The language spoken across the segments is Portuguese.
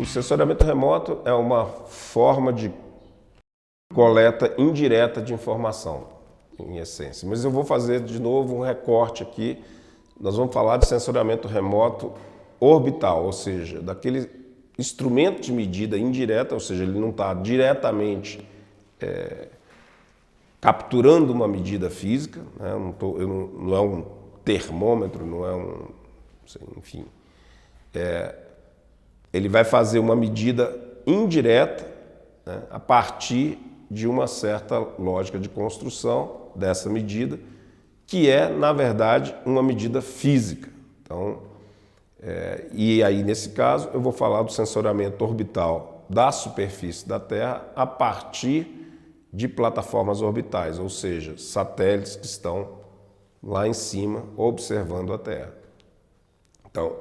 sensoriamento remoto é uma forma de coleta indireta de informação, em essência. Mas eu vou fazer de novo um recorte aqui. Nós vamos falar de sensoriamento remoto orbital, ou seja, daquele instrumento de medida indireta, ou seja, ele não está diretamente capturando uma medida física, né? Não é um termômetro, não é um... enfim. Ele vai fazer uma medida indireta, né, a partir de uma certa lógica de construção dessa medida, que é, na verdade, uma medida física. Então, e aí, nesse caso, eu vou falar do sensoriamento orbital da superfície da Terra a partir de plataformas orbitais, ou seja, satélites que estão lá em cima observando a Terra. Então,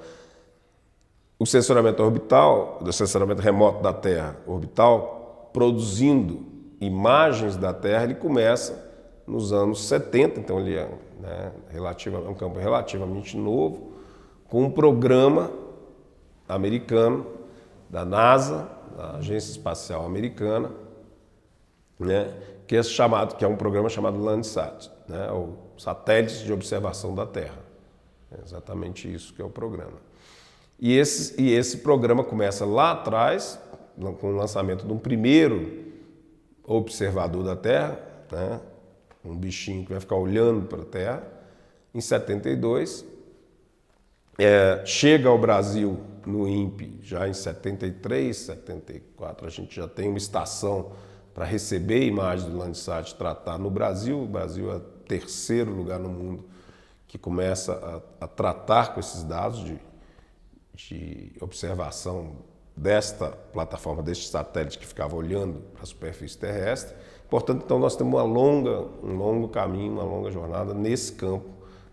o sensoriamento orbital, do sensoriamento remoto da Terra orbital, produzindo imagens da Terra, ele começa nos anos 70, então ele é, um campo relativamente novo, com um programa americano da NASA, da Agência Espacial Americana, né, que é um programa chamado Landsat, né, ou Satélites de Observação da Terra. É exatamente isso que é o programa. E esse programa começa lá atrás, com o lançamento de um primeiro observador da Terra, né, um bichinho que vai ficar olhando para a Terra, em 72. Chega ao Brasil no INPE já em 73, 74. A gente já tem uma estação para receber imagens do Landsat e tratar no Brasil. O Brasil é o terceiro lugar no mundo que começa a tratar com esses dados de observação desta plataforma, deste satélite que ficava olhando para a superfície terrestre. Portanto, então, nós temos um longo caminho, uma longa jornada nesse campo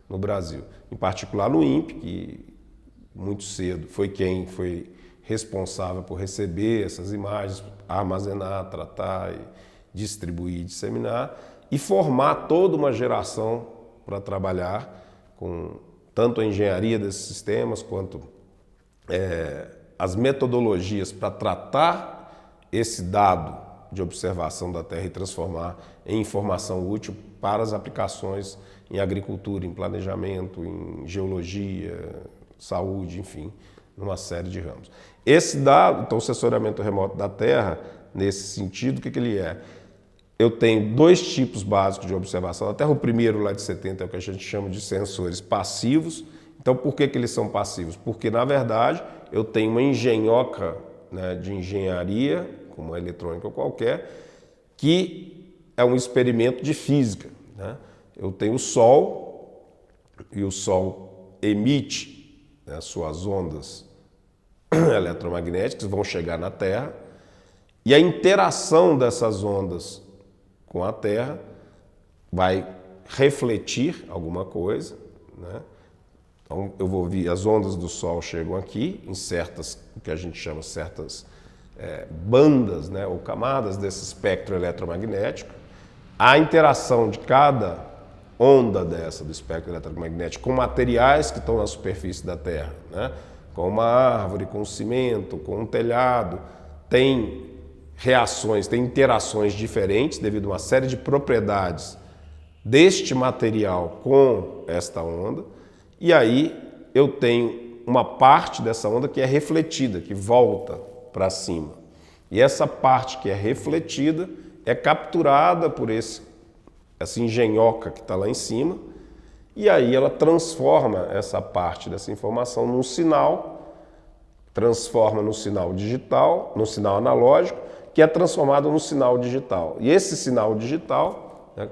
no Brasil. Em particular no INPE, que muito cedo foi quem foi responsável por receber essas imagens, armazenar, tratar, distribuir, disseminar e formar toda uma geração para trabalhar com tanto a engenharia desses sistemas quanto as metodologias para tratar esse dado de observação da Terra e transformar em informação útil para as aplicações em agricultura, em planejamento, em geologia, saúde, enfim, numa série de ramos. Esse dado, então, o sensoriamento remoto da Terra, nesse sentido, o que ele é? Eu tenho dois tipos básicos de observação da Terra. O primeiro, lá de 70, é o que a gente chama de sensores passivos. Então, por que eles são passivos? Porque, na verdade, eu tenho uma engenhoca, né, de engenharia, como uma eletrônica qualquer, que é um experimento de física, né? Eu tenho o Sol, e o Sol emite, né, suas ondas eletromagnéticas, vão chegar na Terra, e a interação dessas ondas com a Terra vai refletir alguma coisa, né? Então, eu vou ver, as ondas do Sol chegam aqui, em certas, o que a gente chama certas bandas, né, ou camadas desse espectro eletromagnético. A interação de cada onda dessa, do espectro eletromagnético, com materiais que estão na superfície da Terra, né, com uma árvore, com um cimento, com um telhado, tem reações, tem interações diferentes devido a uma série de propriedades deste material com esta onda, e aí eu tenho uma parte dessa onda que é refletida, que volta para cima. E essa parte que é refletida é capturada por essa engenhoca que está lá em cima, e aí ela transforma essa parte dessa informação num sinal, transforma no sinal digital, no sinal analógico, que é transformado no sinal digital. E esse sinal digital, né,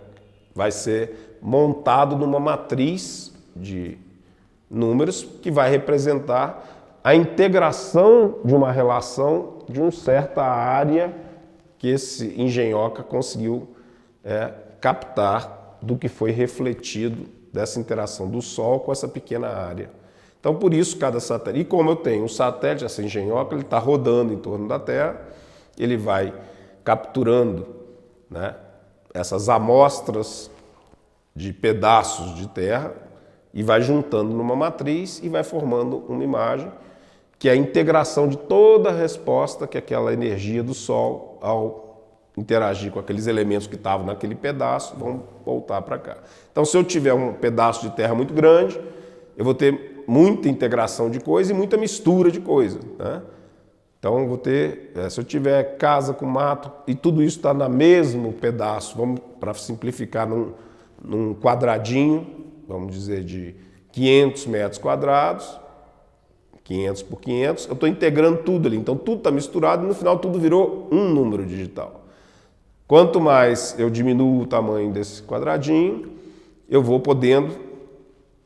vai ser montado numa matriz de números que vai representar a integração de uma relação de uma certa área que esse engenhoca conseguiu captar do que foi refletido dessa interação do Sol com essa pequena área. Então, por isso, cada satélite... E como eu tenho um satélite, essa engenhoca, ele está rodando em torno da Terra, ele vai capturando, né, essas amostras de pedaços de terra e vai juntando numa matriz e vai formando uma imagem que é a integração de toda a resposta que aquela energia do Sol, ao interagir com aqueles elementos que estavam naquele pedaço, vão voltar para cá. Então, se eu tiver um pedaço de terra muito grande, eu vou ter muita integração de coisa e muita mistura de coisa, né? Então, vou ter, se eu tiver casa com mato e tudo isso está no mesmo pedaço, vamos para simplificar num quadradinho, vamos dizer de 500 metros quadrados, 500 por 500, eu estou integrando tudo ali. Então, tudo está misturado e no final tudo virou um número digital. Quanto mais eu diminuo o tamanho desse quadradinho, eu vou podendo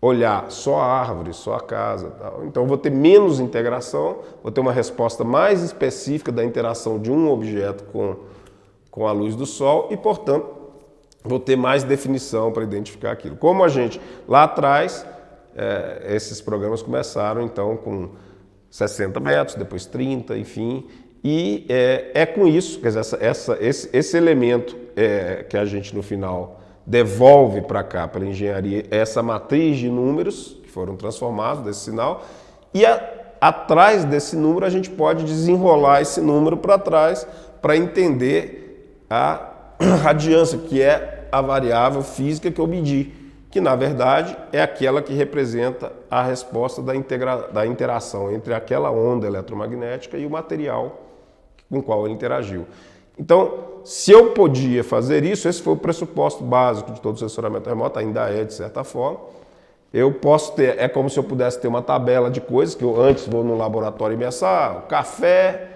olhar só a árvore, só a casa. Tal. Então, eu vou ter menos integração, vou ter uma resposta mais específica da interação de um objeto com a luz do Sol e, portanto, vou ter mais definição para identificar aquilo. Como a gente, lá atrás, esses programas começaram, então, com 60 metros, depois 30, enfim, e é com isso, quer dizer, esse elemento que a gente, no final, devolve para cá, para a engenharia, essa matriz de números que foram transformados desse sinal, e atrás desse número a gente pode desenrolar esse número para trás para entender a radiância, que é a variável física que eu medi, que na verdade é aquela que representa a resposta da interação entre aquela onda eletromagnética e o material com o qual ele interagiu. Então, se eu podia fazer isso, esse foi o pressuposto básico de todo o sensoramento remoto, ainda é de certa forma. Eu posso ter, é como se eu pudesse ter uma tabela de coisas, que eu antes vou no laboratório e meçar, o café,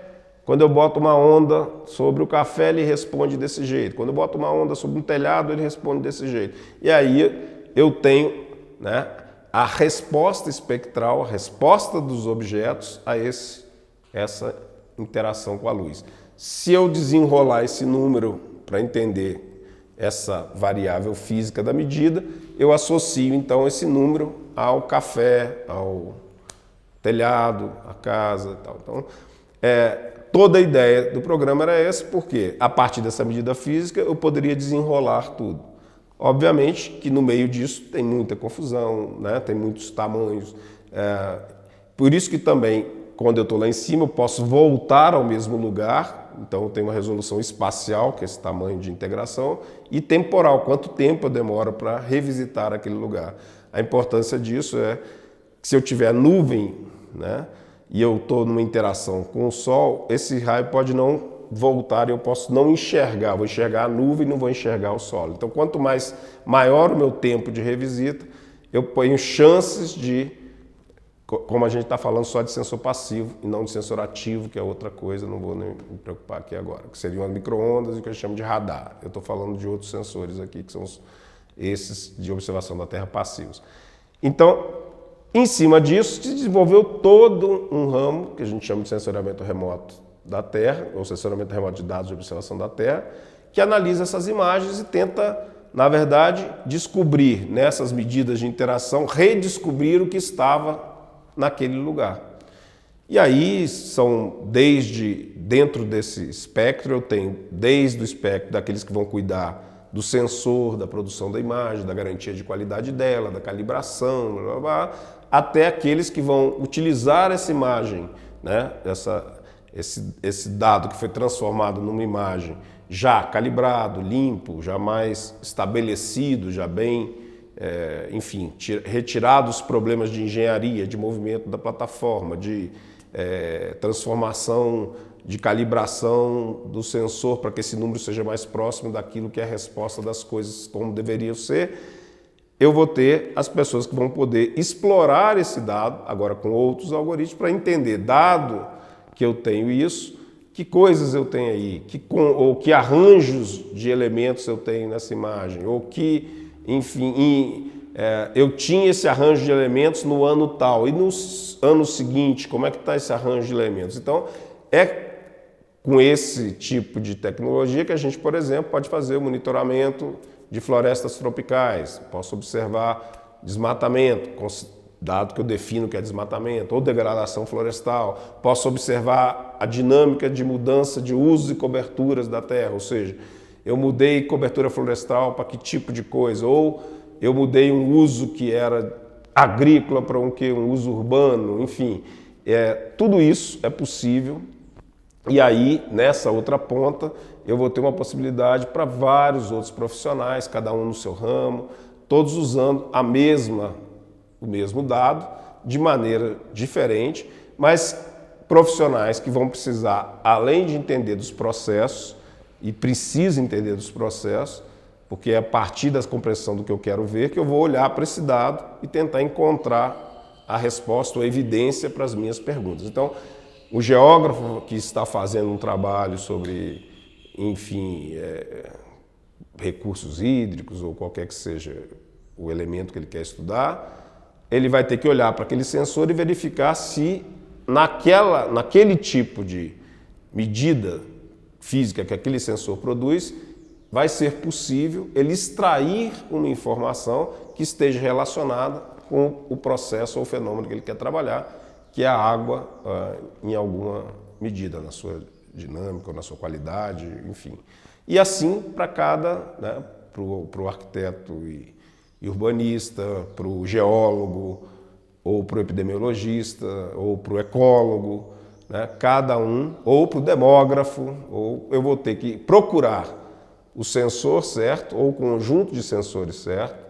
quando eu boto uma onda sobre o café, ele responde desse jeito. Quando eu boto uma onda sobre um telhado, ele responde desse jeito. E aí eu tenho, né, a resposta espectral, a resposta dos objetos a essa interação com a luz. Se eu desenrolar esse número para entender essa variável física da medida, eu associo então esse número ao café, ao telhado, à casa e tal. Então, toda a ideia do programa era essa, porque a partir dessa medida física eu poderia desenrolar tudo. Obviamente que no meio disso tem muita confusão, né? Tem muitos tamanhos. Por isso que também, quando eu estou lá em cima, eu posso voltar ao mesmo lugar. Então, eu tenho uma resolução espacial, que é esse tamanho de integração, e temporal, quanto tempo eu demoro para revisitar aquele lugar. A importância disso é que se eu tiver nuvem, né, e eu estou numa interação com o Sol, esse raio pode não voltar e eu posso não enxergar. Vou enxergar a nuvem e não vou enxergar o Sol. Então, quanto maior o meu tempo de revisita, eu ponho chances de, como a gente está falando só de sensor passivo e não de sensor ativo, que é outra coisa, não vou nem me preocupar aqui agora, que seriam as micro-ondas e o que a gente chama de radar. Eu estou falando de outros sensores aqui, que são esses de observação da Terra passivos. Então, em cima disso, se desenvolveu todo um ramo, que a gente chama de sensoriamento remoto da Terra, ou sensoriamento remoto de dados de observação da Terra, que analisa essas imagens e tenta, na verdade, descobrir, nessas medidas de interação, redescobrir o que estava naquele lugar. E aí são dentro desse espectro, eu tenho desde o espectro daqueles que vão cuidar do sensor, da produção da imagem, da garantia de qualidade dela, da calibração, blá, blá, blá, até aqueles que vão utilizar essa imagem, né, esse dado que foi transformado numa imagem já calibrado, limpo, já mais estabelecido, já bem, enfim, retirado os problemas de engenharia, de movimento da plataforma, de transformação, de calibração do sensor para que esse número seja mais próximo daquilo que é a resposta das coisas como deveriam ser. Eu vou ter as pessoas que vão poder explorar esse dado, agora com outros algoritmos, para entender, dado que eu tenho isso, que coisas eu tenho aí, ou que arranjos de elementos eu tenho nessa imagem, ou que, enfim, eu tinha esse arranjo de elementos no ano tal, e no ano seguinte, como é que está esse arranjo de elementos? Então, é com esse tipo de tecnologia que a gente, por exemplo, pode fazer o monitoramento de florestas tropicais, posso observar desmatamento, dado que eu defino o que é desmatamento, ou degradação florestal, posso observar a dinâmica de mudança de usos e coberturas da terra, ou seja, eu mudei cobertura florestal para que tipo de coisa, ou eu mudei um uso que era agrícola para um uso urbano, enfim. Tudo isso é possível e aí, nessa outra ponta, eu vou ter uma possibilidade para vários outros profissionais, cada um no seu ramo, todos usando o mesmo dado, de maneira diferente, mas profissionais que vão precisar, além de entender dos processos, e precisam entender dos processos, porque é a partir da compreensão do que eu quero ver que eu vou olhar para esse dado e tentar encontrar a resposta ou a evidência para as minhas perguntas. Então, o geógrafo que está fazendo um trabalho sobre, enfim, recursos hídricos ou qualquer que seja o elemento que ele quer estudar, ele vai ter que olhar para aquele sensor e verificar se naquele tipo de medida física que aquele sensor produz, vai ser possível ele extrair uma informação que esteja relacionada com o processo ou fenômeno que ele quer trabalhar, que é a água em alguma medida, na sua dinâmica, ou na sua qualidade, enfim. E assim para né, para o arquiteto e urbanista, para o geólogo, ou para o epidemiologista, ou para o ecólogo, né, cada um, ou para o demógrafo, ou eu vou ter que procurar o sensor certo, ou o conjunto de sensores certo,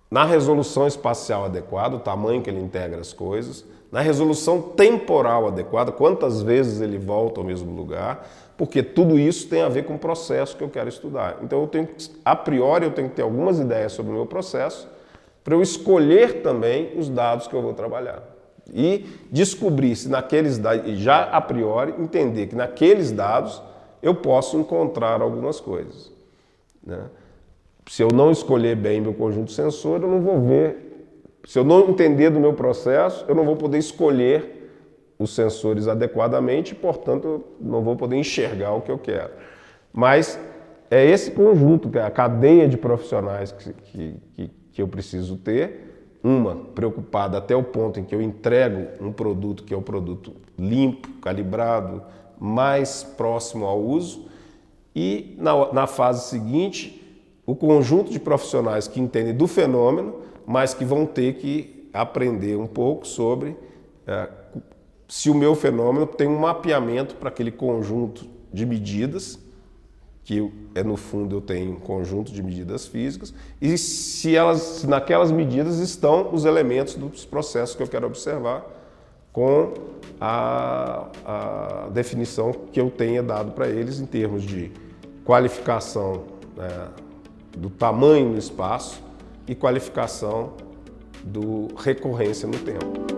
na resolução espacial adequada, o tamanho que ele integra as coisas, na resolução temporal adequada, quantas vezes ele volta ao mesmo lugar, porque tudo isso tem a ver com o processo que eu quero estudar. Então, a priori, eu tenho que ter algumas ideias sobre o meu processo, para eu escolher também os dados que eu vou trabalhar. E descobrir se naqueles dados, e já a priori entender que naqueles dados eu posso encontrar algumas coisas, né? Se eu não escolher bem meu conjunto sensor, eu não vou ver. Se eu não entender do meu processo, eu não vou poder escolher os sensores adequadamente e, portanto, eu não vou poder enxergar o que eu quero. Mas é esse conjunto, que é a cadeia de profissionais que eu preciso ter, uma preocupada até o ponto em que eu entrego um produto que é um produto limpo, calibrado, mais próximo ao uso, e na fase seguinte, o conjunto de profissionais que entendem do fenômeno, mas que vão ter que aprender um pouco sobre se o meu fenômeno tem um mapeamento para aquele conjunto de medidas, que no fundo eu tenho um conjunto de medidas físicas, e se naquelas medidas estão os elementos dos processos que eu quero observar, com a definição que eu tenha dado para eles em termos de qualificação, né, do tamanho no espaço e qualificação do recorrência no tempo.